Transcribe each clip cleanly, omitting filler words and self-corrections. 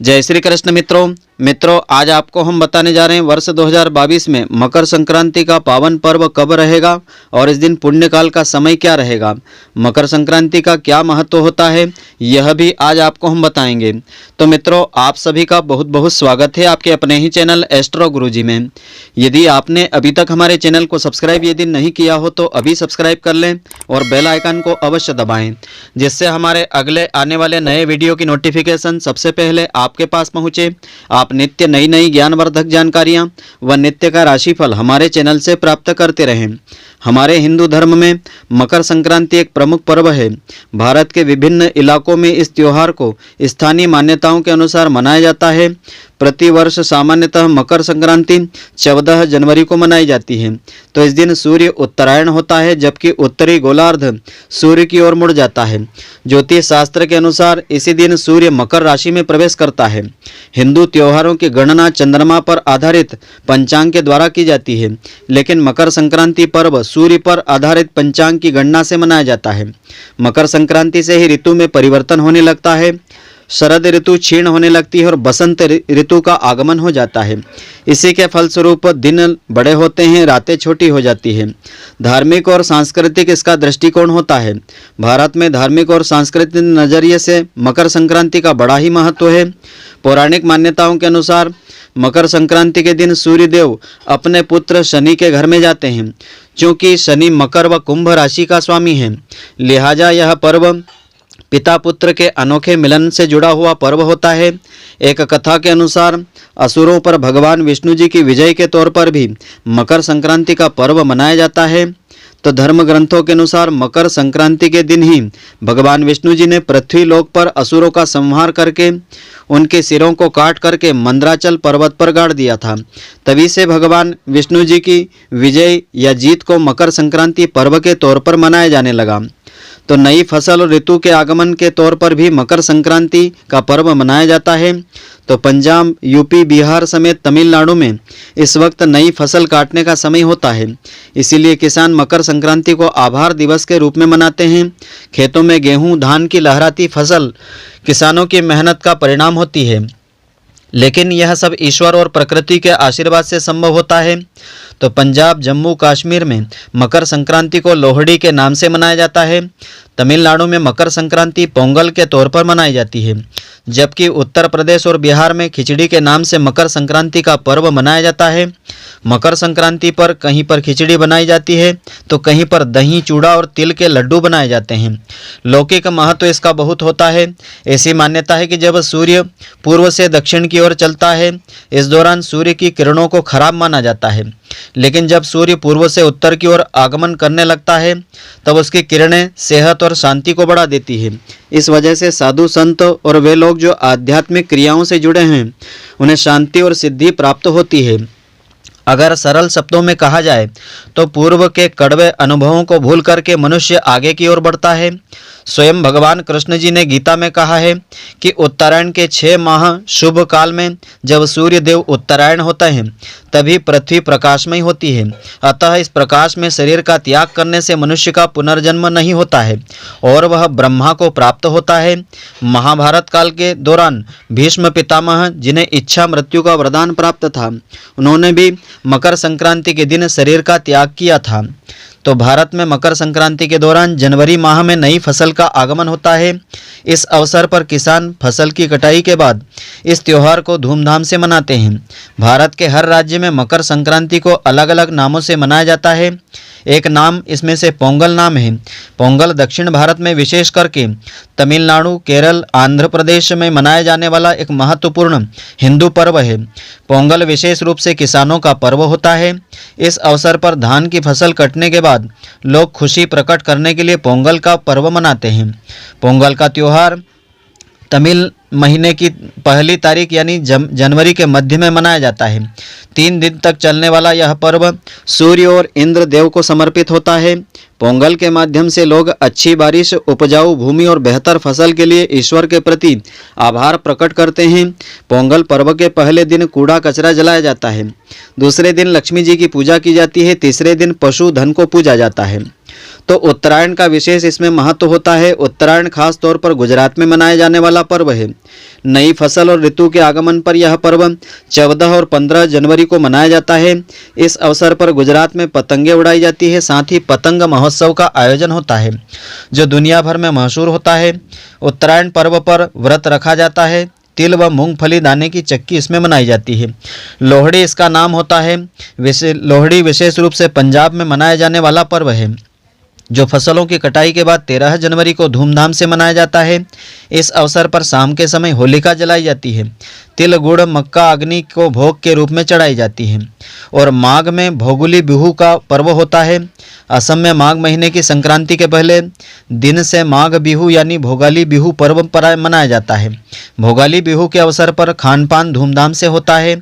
जय श्री कृष्ण मित्रों, आज आपको हम बताने जा रहे हैं वर्ष 2022 में मकर संक्रांति का पावन पर्व कब रहेगा और इस दिन पुण्यकाल का समय क्या रहेगा। मकर संक्रांति का क्या महत्व होता है यह भी आज आपको हम बताएंगे। तो मित्रों, आप सभी का बहुत बहुत स्वागत है आपके अपने ही चैनल एस्ट्रो गुरुजी में। यदि आपने अभी तक हमारे चैनल को सब्सक्राइब यदि नहीं किया हो तो अभी सब्सक्राइब कर लें और बेल आइकन को अवश्य दबाएं, जिससे हमारे अगले आने वाले नए वीडियो की नोटिफिकेशन सबसे पहले आपके पास पहुंचे। आप नित्य नई नई ज्ञानवर्धक जानकारियां व नित्य का राशिफल हमारे चैनल से प्राप्त करते रहें। हमारे हिंदू धर्म में मकर संक्रांति एक प्रमुख पर्व है। भारत के विभिन्न इलाकों में इस त्योहार को स्थानीय मान्यताओं के अनुसार मनाया जाता है। प्रतिवर्ष सामान्यतः मकर संक्रांति 14 जनवरी को मनाई जाती है। तो इस दिन सूर्य उत्तरायण होता है, जबकि उत्तरी गोलार्ध सूर्य की ओर मुड़ जाता है। ज्योतिष शास्त्र के अनुसार इसी दिन सूर्य मकर राशि में प्रवेश करता है। हिंदू त्योहारों की गणना चंद्रमा पर आधारित पंचांग के द्वारा की जाती है, लेकिन मकर संक्रांति पर्व सूर्य पर आधारित पंचांग की गणना से मनाया जाता है। मकर संक्रांति से ही ऋतु में परिवर्तन होने लगता है। शरद ऋतु क्षीण होने लगती है और बसंत ऋतु का आगमन हो जाता है। इसी के फलस्वरूप दिन बड़े होते हैं, रातें छोटी हो जाती हैं। धार्मिक और सांस्कृतिक इसका दृष्टिकोण होता है। भारत में धार्मिक और सांस्कृतिक नजरिए से मकर संक्रांति का बड़ा ही महत्व है। पौराणिक मान्यताओं के अनुसार मकर संक्रांति के दिन सूर्यदेव अपने पुत्र शनि के घर में जाते हैं। क्योंकि शनि मकर व कुंभ राशि का स्वामी है, लिहाजा यह पर्व पिता पुत्र के अनोखे मिलन से जुड़ा हुआ पर्व होता है। एक कथा के अनुसार असुरों पर भगवान विष्णु जी की विजय के तौर पर भी मकर संक्रांति का पर्व मनाया जाता है। तो धर्म ग्रंथों के अनुसार मकर संक्रांति के दिन ही भगवान विष्णु जी ने पृथ्वी लोक पर असुरों का संहार करके उनके सिरों को काट करके मंदराचल पर्वत पर गाड़ दिया था। तभी से भगवान विष्णु जी की विजय या जीत को मकर संक्रांति पर्व के तौर पर मनाया जाने लगा। तो नई फसल और ऋतु के आगमन के तौर पर भी मकर संक्रांति का पर्व मनाया जाता है। तो पंजाब, यूपी, बिहार समेत तमिलनाडु में इस वक्त नई फसल काटने का समय होता है। इसीलिए किसान मकर संक्रांति को आभार दिवस के रूप में मनाते हैं। खेतों में गेहूं, धान की लहराती फसल किसानों की मेहनत का परिणाम होती है, लेकिन यह सब ईश्वर और प्रकृति के आशीर्वाद से संभव होता है। तो पंजाब, जम्मू कश्मीर में मकर संक्रांति को लोहड़ी के नाम से मनाया जाता है। तमिलनाडु में मकर संक्रांति पोंगल के तौर पर मनाई जाती है, जबकि उत्तर प्रदेश और बिहार में खिचड़ी के नाम से मकर संक्रांति का पर्व मनाया जाता है। मकर संक्रांति पर कहीं पर खिचड़ी बनाई जाती है तो कहीं पर दही, चूड़ा और तिल के लड्डू बनाए जाते हैं। लौकिक महत्व इसका बहुत होता है। ऐसी मान्यता है कि जब सूर्य पूर्व से दक्षिण की ओर चलता है, इस दौरान सूर्य की किरणों को खराब माना जाता है, लेकिन जब सूर्य पूर्व से उत्तर की ओर आगमन करने लगता है तब उसकी किरणें सेहत और शांति को बढ़ा देती है। इस वजह से साधु संत और वे लोग जो आध्यात्मिक क्रियाओं से जुड़े हैं उन्हें शांति और सिद्धि प्राप्त होती है। अगर सरल शब्दों में कहा जाए तो पूर्व के कड़वे अनुभवों को भूल करके मनुष्य आगे की ओर बढ़ता है। स्वयं भगवान कृष्ण जी ने गीता में कहा है कि उत्तरायण के 6 माह शुभ काल में जब सूर्य देव उत्तरायण होते हैं तभी पृथ्वी प्रकाशमय होती है। अतः इस प्रकाश में शरीर का त्याग करने से मनुष्य का पुनर्जन्म नहीं होता है और वह ब्रह्मा को प्राप्त होता है। महाभारत काल के दौरान भीष्म पितामह, जिन्हें इच्छा मृत्यु का वरदान प्राप्त था, उन्होंने भी मकर संक्रांति के दिन शरीर का त्याग किया था। तो भारत में मकर संक्रांति के दौरान जनवरी माह में नई फसल का आगमन होता है। इस अवसर पर किसान फसल की कटाई के बाद इस त्योहार को धूमधाम से मनाते हैं। भारत के हर राज्य में मकर संक्रांति को अलग अलग नामों से मनाया जाता है। एक नाम इसमें से पोंगल नाम है। पोंगल दक्षिण भारत में विशेष करके तमिलनाडु, केरल, आंध्र प्रदेश में मनाया जाने वाला एक महत्वपूर्ण हिंदू पर्व है। पोंगल विशेष रूप से किसानों का पर्व होता है। इस अवसर पर धान की फसल कटने के बाद लोग खुशी प्रकट करने के लिए पोंगल का पर्व मनाते हैं। पोंगल का त्योहार तमिल महीने की पहली तारीख यानी जनवरी के मध्य में मनाया जाता है। 3 दिन तक चलने वाला यह पर्व सूर्य और इंद्र देव को समर्पित होता है। पोंगल के माध्यम से लोग अच्छी बारिश, उपजाऊ भूमि और बेहतर फसल के लिए ईश्वर के प्रति आभार प्रकट करते हैं। पोंगल पर्व के पहले दिन कूड़ा कचरा जलाया जाता है। दूसरे दिन लक्ष्मी जी की पूजा की जाती है। तीसरे दिन पशु धन को पूजा जाता है। तो उत्तरायण का विशेष इसमें महत्व होता है। उत्तरायण खास तौर पर गुजरात में मनाया जाने वाला पर्व है। नई फसल और ऋतु के आगमन पर यह पर्व 14 और 15 जनवरी को मनाया जाता है। इस अवसर पर गुजरात में पतंगे उड़ाई जाती है, साथ ही पतंग महोत्सव का आयोजन होता है जो दुनिया भर में मशहूर होता है। उत्तरायण पर्व पर व्रत रखा जाता है। तिल व मूंगफली दाने की चक्की इसमें मनाई जाती है। लोहड़ी इसका नाम होता है। लोहड़ी विशेष रूप से पंजाब में मनाया जाने वाला पर्व है जो फसलों की कटाई के बाद 13 जनवरी को धूमधाम से मनाया जाता है। इस अवसर पर शाम के समय होलिका जलाई जाती है। तिल गुड़ मक्का अग्नि को भोग के रूप में चढ़ाई जाती है। और माघ में भोगुली बिहू का पर्व होता है। असम में माघ महीने की संक्रांति के पहले दिन से माघ बिहू यानी भोगाली बिहू पर्व मनाया जाता है। भोगाली बिहू के अवसर पर खान पान धूमधाम से होता है।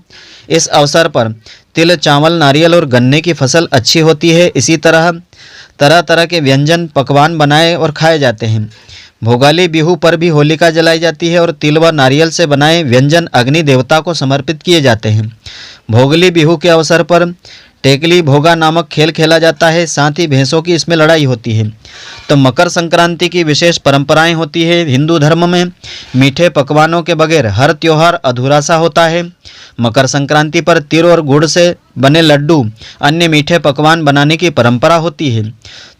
इस अवसर पर तिल चावल नारियल और गन्ने की फसल अच्छी होती है। इसी तरह तरह तरह के व्यंजन पकवान बनाए और खाए जाते हैं। भोगाली बिहू पर भी होलिका जलाई जाती है और तिल व नारियल से बनाए व्यंजन अग्नि देवता को समर्पित किए जाते हैं। भोगली बिहू के अवसर पर टेकली भोगा नामक खेल खेला जाता है, साथ ही भैंसों की इसमें लड़ाई होती है। तो मकर संक्रांति की विशेष परंपराएं होती है। हिंदू धर्म में मीठे पकवानों के बगैर हर त्योहार अधूरा सा होता है। मकर संक्रांति पर तिल और गुड़ से बने लड्डू अन्य मीठे पकवान बनाने की परंपरा होती है।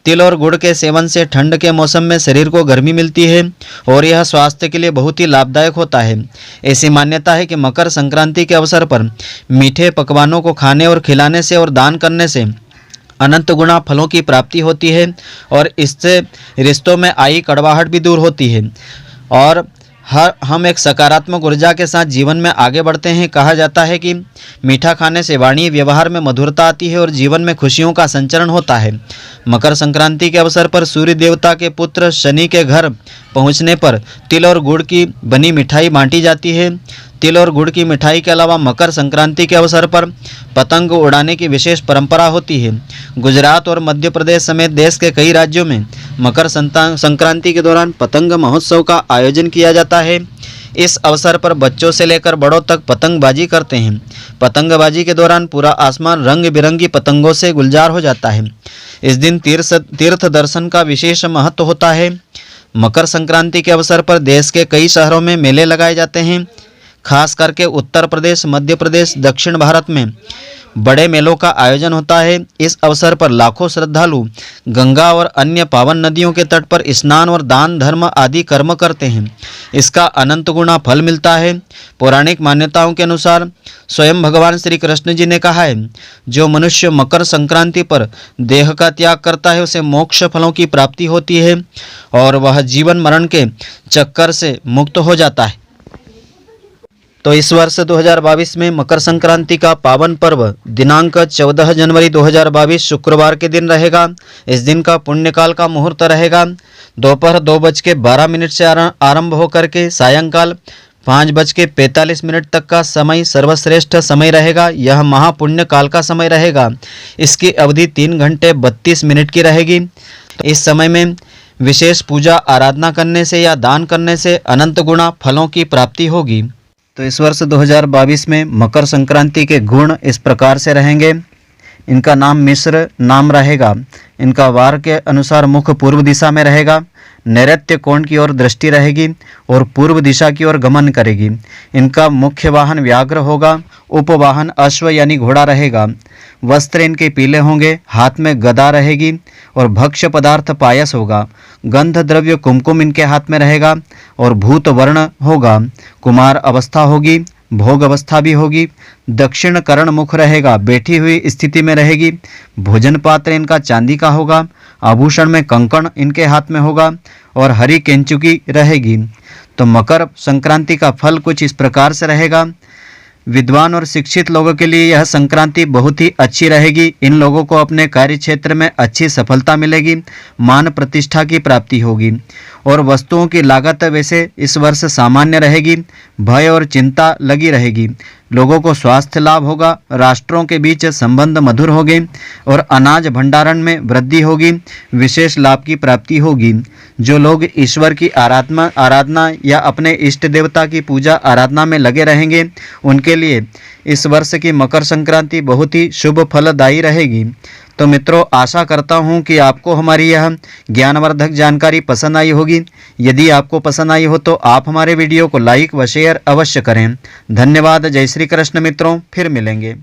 तिल और गुड़ के सेवन से ठंड के मौसम में शरीर को गर्मी मिलती है और यह स्वास्थ्य के लिए बहुत ही लाभदायक होता है। ऐसी मान्यता है कि मकर संक्रांति के अवसर पर मीठे पकवानों को खाने और खिलाने से और दान करने से अनंत गुना फलों की प्राप्ति होती है और इससे रिश्तों में आई कड़वाहट भी दूर होती है और हम एक सकारात्मक ऊर्जा के साथ जीवन में आगे बढ़ते हैं। कहा जाता है कि मीठा खाने से वाणी व्यवहार में मधुरता आती है और जीवन में खुशियों का संचरण होता है। मकर संक्रांति के अवसर पर सूर्य देवता के पुत्र शनि के घर पहुंचने पर तिल और गुड़ की बनी मिठाई बांटी जाती है। तिल और गुड़ की मिठाई के अलावा मकर संक्रांति के अवसर पर पतंग उड़ाने की विशेष परंपरा होती है। गुजरात और मध्य प्रदेश समेत देश के कई राज्यों में मकर संक्रांति के दौरान पतंग महोत्सव का आयोजन किया जाता है। इस अवसर पर बच्चों से लेकर बड़ों तक पतंगबाजी करते हैं। पतंगबाजी के दौरान पूरा आसमान रंग बिरंगी पतंगों से गुलजार हो जाता है। इस दिन तीर्थ दर्शन का विशेष महत्व होता है। मकर संक्रांति के अवसर पर देश के कई शहरों में मेले लगाए जाते हैं। खास करके उत्तर प्रदेश, मध्य प्रदेश, दक्षिण भारत में बड़े मेलों का आयोजन होता है। इस अवसर पर लाखों श्रद्धालु गंगा और अन्य पावन नदियों के तट पर स्नान और दान धर्म आदि कर्म करते हैं। इसका अनंत गुना फल मिलता है। पौराणिक मान्यताओं के अनुसार स्वयं भगवान श्री कृष्ण जी ने कहा है, जो मनुष्य मकर संक्रांति पर देह का त्याग करता है उसे मोक्ष फलों की प्राप्ति होती है और वह जीवन मरण के चक्कर से मुक्त हो जाता है। तो इस वर्ष 2022 में मकर संक्रांति का पावन पर्व दिनांक 14 जनवरी 2022 शुक्रवार के दिन रहेगा। इस दिन का पुण्यकाल का मुहूर्त रहेगा दोपहर 2:12 से आरंभ होकर के सायंकाल 5:45 तक का समय सर्वश्रेष्ठ समय रहेगा। यह महापुण्य काल का समय रहेगा। इसकी अवधि 3 घंटे 32 मिनट की रहेगी। इस समय में विशेष पूजा आराधना करने से या दान करने से अनंत गुना फलों की प्राप्ति होगी। तो इस वर्ष 2022 में मकर संक्रांति के गुण इस प्रकार से रहेंगे। इनका नाम मिश्र नाम रहेगा। इनका वार के अनुसार मुख पूर्व दिशा में रहेगा। नैऋत्य कोण की ओर दृष्टि रहेगी और पूर्व दिशा की ओर गमन करेगी। इनका मुख्य वाहन व्याघ्र होगा। उपवाहन अश्व यानी घोड़ा रहेगा। वस्त्र इनके पीले होंगे। हाथ में गदा रहेगी और भक्ष्य पदार्थ पायस होगा। गंध द्रव्य कुमकुम इनके हाथ में रहेगा और भूत वर्ण होगा। कुमार अवस्था होगी। भोग अवस्था भी होगी। दक्षिण कर्ण मुख रहेगा। बैठी हुई स्थिति में रहेगी। भोजन पात्र इनका चांदी का होगा। आभूषण में कंकण इनके हाथ में होगा और हरी केंचुकी रहेगी। तो मकर संक्रांति का फल कुछ इस प्रकार से रहेगा। विद्वान और शिक्षित लोगों के लिए यह संक्रांति बहुत ही अच्छी रहेगी। इन लोगों को अपने कार्य क्षेत्र में अच्छी सफलता मिलेगी। मान प्रतिष्ठा की प्राप्ति होगी और वस्तुओं की लागत वैसे इस वर्ष सामान्य रहेगी। भय और चिंता लगी रहेगी। लोगों को स्वास्थ्य लाभ होगा। राष्ट्रों के बीच संबंध मधुर होंगे और अनाज भंडारण में वृद्धि होगी। विशेष लाभ की प्राप्ति होगी। जो लोग ईश्वर की आराधना या अपने इष्ट देवता की पूजा आराधना में लगे रहेंगे उनके लिए इस वर्ष की मकर संक्रांति बहुत ही शुभ फलदायी रहेगी। तो मित्रों, आशा करता हूँ कि आपको हमारी यह ज्ञानवर्धक जानकारी पसंद आई होगी। यदि आपको पसंद आई हो तो आप हमारे वीडियो को लाइक व शेयर अवश्य करें। धन्यवाद। जय श्री कृष्ण मित्रों, फिर मिलेंगे।